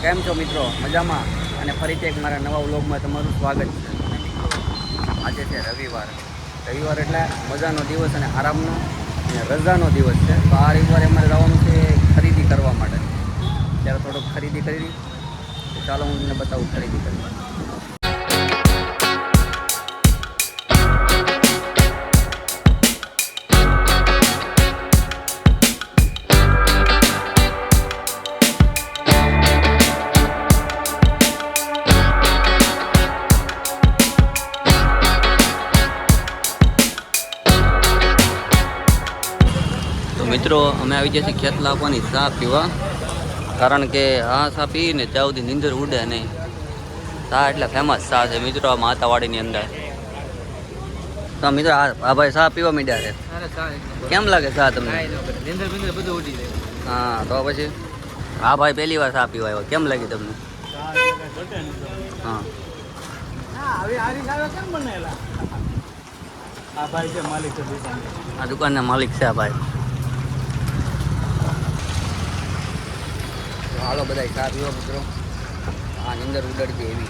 કેમ છો મિત્રો? મજામાં? અને ફરીથી એક મારા નવા વ્લોગમાં તમારું સ્વાગત છે. આજે છે રવિવાર એટલે મજાનો દિવસ અને આરામનો અને રજાનો દિવસ છે. તો આ રવિવારે અમારે જવાનું છે ખરીદી કરવા માટે. ત્યારે થોડુંક ખરીદી કરી, તો ચાલો હું તમને બતાવું ખરીદી કરી. મિત્રો અમે આવી ગયા છીએ ખેતલા આપવાની ચા પીવા, કારણ કે આ ચા પીને ત્યાં સુધી નીંદર ઉડે નહીં. ચા એટલે ફેમસ ચા છે મિત્રો આ માતાવાડીની અંદર. તો મિત્રો આ ભાઈ ચા પીવા માંડ્યા છે. કેમ લાગે ચા તમને? હા તો પછી હા ભાઈ પહેલી વાર ચા પીવા આવ્યો, કેમ લાગી તમને? હા આ દુકાનના માલિક છે આ ભાઈ. હાલો બધા ચા પીવો મિત્રો. આ નીંદર ઉડડતી એવી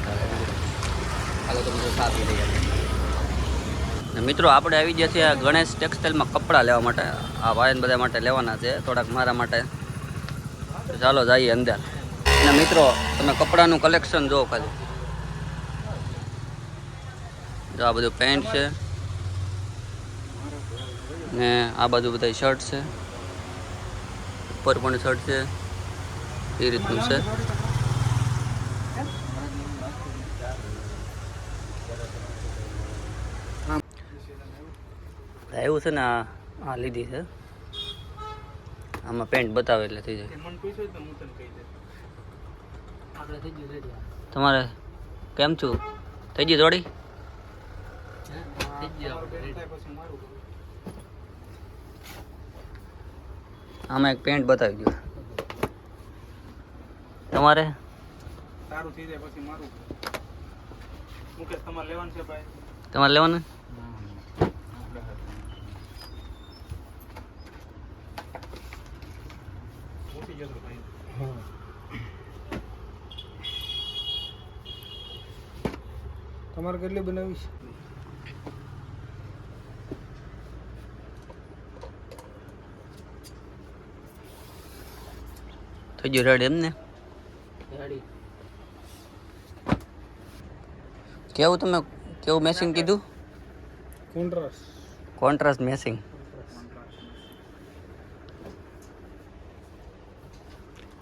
હાલો તો મિત્રો ચા પી લઈએ. મિત્રો આપણે આવી ગયા છીએ ગણેશ ટેક્સટાઇલમાં કપડાં લેવા માટે. આ ભાઈને બધા માટે લેવાના છે, થોડાક મારા માટે. તો ચાલો જઈએ અંદર. અને મિત્રો તમે કપડાનું કલેક્શન જુઓ ખાલી. જો આ બધું પેન્ટ છે ને આ બાજુ બધા શર્ટ છે, ઉપર પણ શર્ટ છે, એ રીતનું છે. એવું છે ને આ લીધી છે, આમાં પેન્ટ બતાવે એટલે થઈ જાય. તમારે કેમ છું? થઈ ગઈ થોડી? આમાં એક પેન્ટ બતાવી દો. તમારે સારું થઈ જાય પછી મારું મુકેશ તમારે લેવાનું છે ભાઈ? તમારે લેવાનું? તમારે કેટલી બનાવી છે? થઈ ગયું રેડી એમ ને? કેવું તમે કેવું મેસિંગ કીધું? Contrast messing.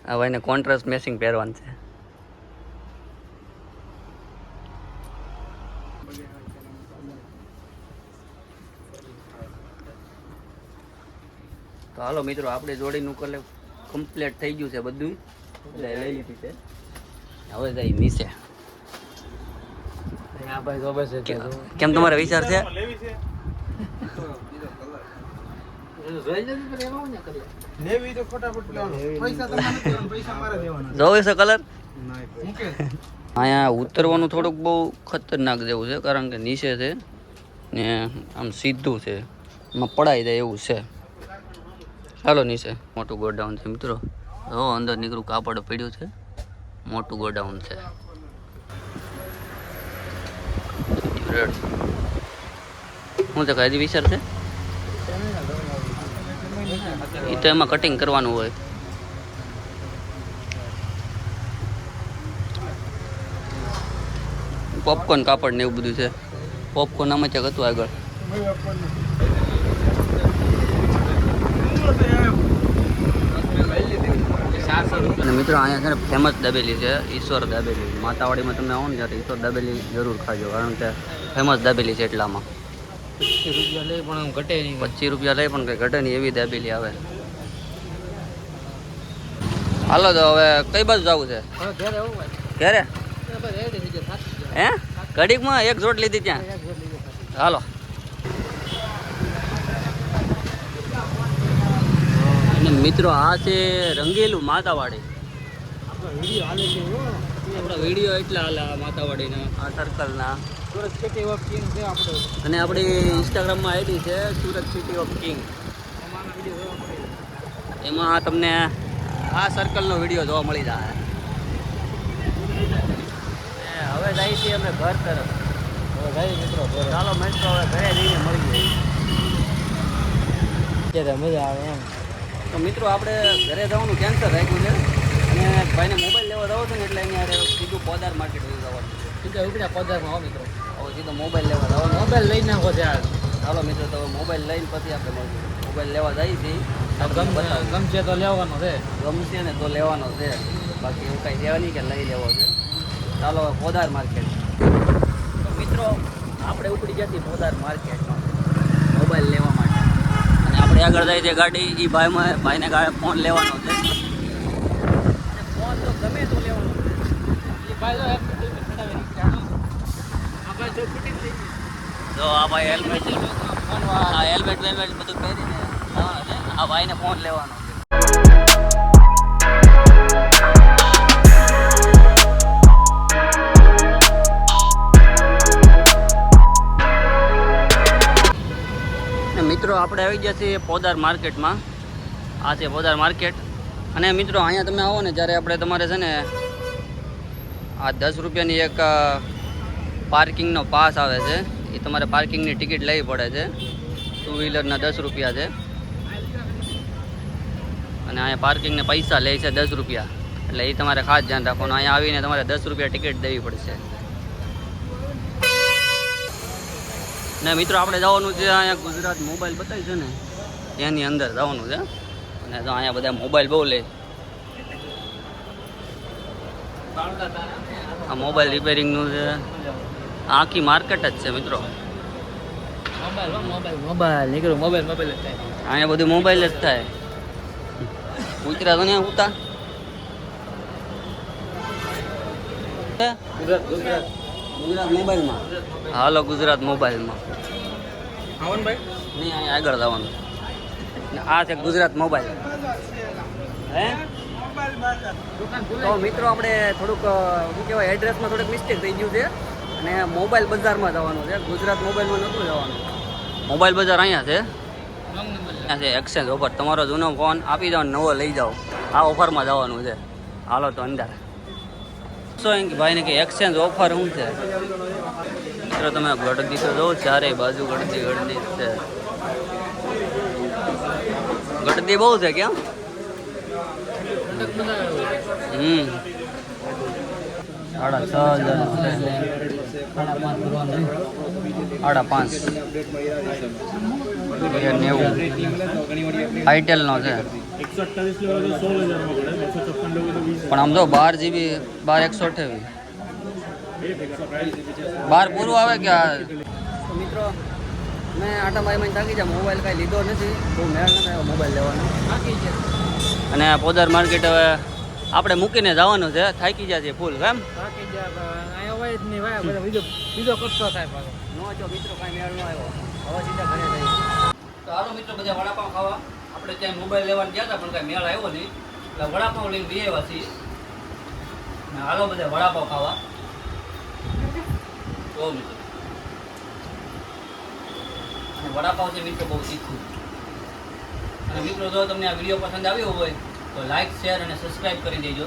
આ ભાઈને કોન્ટ્રાસ્ટ મેસિંગ પહેરવાનું છે. તો હાલો મિત્રો આપણે જોડીનું કમ્પ્લીટ થઈ ગયું છે બધું, એટલે લઈ લીધી છે. હવે જઈ નીચે. કેમ તમારો વિચાર છે? જોવે છે કલર? અહીંયા ઉતરવાનું થોડુંક બહુ ખતરનાક જેવું છે, કારણ કે નીચે છે ને આમ સીધું છે, એમાં પડાઈ જાય એવું છે. ચાલો નીચે. મોટું ગોડાઉન છે મિત્રો. હો અંદર નીકળું કાપડ પડ્યું છે, મોટું ગોડાઉન છે. શું છે હજી વિચાર છે? એ તો એમાં કટિંગ કરવાનું હોય. પોપકોર્ન કાપડ ને એવું બધું છે. પોપકોર્ન આમાં ચક હતું આગળ. અને મિત્રો અહીંયા છે ને ફેમસ દાબેલી છે, ઈશ્વર દાબેલી. માતાવાડીમાં તમે આવો ને ત્યારે ઈશ્વર દાબેલી જરૂર ખાજો, કારણ કે ફેમસ દાબેલી છે એટલામાં. 25 રૂપિયા લઈ પણ ઘટે નહીં. 25 રૂપિયા લઈ પણ કંઈ ઘટે નહીં એવી દાબેલી આવે. હાલો તો હવે કઈ બાજુ જવું છે? ઘરે? હે ઘડીકમાં એક જોટ લીધી ત્યાં. હાલો. અને મિત્રો આ છે રંગેલું માતાવાડી. આપણા વિડીયો એટલા હાલે આ માતાવાડીના, આ સર્કલના. સુરત સિટી ઓફ કિંગ છે આપણે, અને આપણી ઇન્સ્ટાગ્રામમાં આઈડી છે સુરત સિટી ઓફ કિંગ. એમાં તમને આ સર્કલનો વિડીયો જોવા મળી જાય. જઈએ છીએ અમે ઘર તરફ. હવે ભાઈ મિત્રો ચાલો મિત્રો હવે ઘરે જઈને મળીએ. અત્યારે મજા આવે એમ. તો મિત્રો આપણે ઘરે જવાનું કેન્સલ રાખ્યું છે અને ભાઈને મોબાઈલ લેવા જવો છે ને એટલે અહીંયા સીધું પોદાર માર્કેટ વયું જવાનું છે. સીધા ઉપડ્યા પધારમાં હો મિત્રો. હવે સીધો મોબાઈલ લેવા જવાનું. મોબાઈલ લઈ નાખો છે આજ. ચાલો મિત્રો તો મોબાઈલ લઈને પછી આપણે મળીએ. મોબાઈલ લેવા જઈએ છીએ. ગમશે તો લેવાનો છે. ગમશે ને તો લેવાનો છે, બાકી એવું કાંઈ લેવા નહીં કે લઈ લેવો છે. ચાલો પોદાર માર્કેટ. તો મિત્રો આપણે ઉપડી ગયા છીએ પોદાર માર્કેટમાં મોબાઈલ લેવા માટે અને આપણે આગળ જાય છે ગાડી. એ ભાઈને ફોન લેવાનો છે અને ફોન તો ગમે તો લેવાનો છે. એ ભાઈ તો એક મિનિટ ખડાવી આ ભાઈ તો ફિટિંગ થઈ ગઈ. તો આ ભાઈ હેલ્મેટ હેલ્મેટ વેલ્મેટ બધું પહેરીને જવાનું છે. આ ભાઈને ફોન લેવાનો છે. મિત્રો આપણે આવી ગયા છીએ પોદાર માર્કેટમાં. આ છે પોદાર માર્કેટ અને મિત્રો અહીંયા તમે આવો ને જ્યારે આપણે તમારે છે ને આ 10 રૂપિયાની એક પાર્કિંગનો પાસ આવે છે. એ તમારે પાર્કિંગની ટિકિટ લેવી પડે છે. 2 વ્હીલરના 10 રૂપિયા છે અને અહીંયા પાર્કિંગને પૈસા લે છે 10 રૂપિયા. એટલે એ તમારે ખાસ ધ્યાન રાખવાનું. અહીંયા આવીને તમારે 10 રૂપિયા ટિકિટ દેવી પડશે. ને મિત્રો આપણે જવાનું છે અહીંયા ગુજરાત મોબાઈલ બતાવી છે ને એની અંદર જવાનું છે અને તો અહીંયા બધા મોબાઈલ બહુ લે. આ મોબાઈલ રિપેરિંગનું છે. આખી માર્કેટ જ છે મિત્રો. મોબાઈલ નીકળ્યું મોબાઈલ જ થાય. અહીંયા બધું મોબાઈલ જ થાય. ઉતર્યા તો ને ઉતા ગુજરાત મોબાઈલમાં. હાલો ગુજરાત મોબાઈલમાં. આવન ભાઈ નહીં અહીંયા આગળ જવાનું. ને આ છે ગુજરાત મોબાઈલ. હે તો મિત્રો આપણે થોડુંક શું કહેવાય એડ્રેસમાં થોડુંક મિસ્ટેક થઈ ગયું છે અને મોબાઈલ બજારમાં જવાનું છે. ગુજરાત મોબાઈલમાં નહોતું જવાનું. મોબાઈલ બજાર અહીંયા છે. અહીંયા છે એક્સચેન્જ ઓફર. તમારો જૂનો ફોન આપી જાઓ, નવો લઈ જાઓ. આ ઓફરમાં જવાનું છે. હાલો તો અંદર ભાઈને કે એક્સચેન્જ ઓફર શું છે મિત્રો. તમે ગળદી તો જોવો ચારે બાજુ ગળદી છે. ગળદી બહુ છે ક્યાં. 5.5 આઈટેલનો છે. પણ આમ તો 12 GB 12 128 12 પૂરું આવે કે મિત્રો મેં આટા મારીમાં થાકી જાય. મોબાઈલ કાંઈ લીધો નથી. બહુ મેળ નથી આવ્યો મોબાઈલ લેવાનો. અને પોદાર માર્કેટ હવે આપણે મૂકીને જવાનું છે. થાકી જાય છે ફૂલ કેમ બીજો કચ્છો થાય પાછો. નો જો મિત્રો કાંઈ મેળ ન આવ્યો. હવે સીધા ઘરે જઈએ. તો હાલો મિત્રો બધા વડાપાઉં ખાવા. આપણે ત્યાં મોબાઈલ લેવા ગયા હતા પણ કાંઈ મેળ આવ્યો નહીં એટલે વડાપાઉં લઈને બે આવ્યા છીએ. હાલો બધા વડાપાઉં ખાવા. તો મિત્રો અને વડાપાઉં છે મિત્રો બહુ તીખું. અને મિત્રો જો તમને આ વિડીયો પસંદ આવ્યો હોય તો લાઈક શેર અને સબસ્ક્રાઈબ કરી દેજો.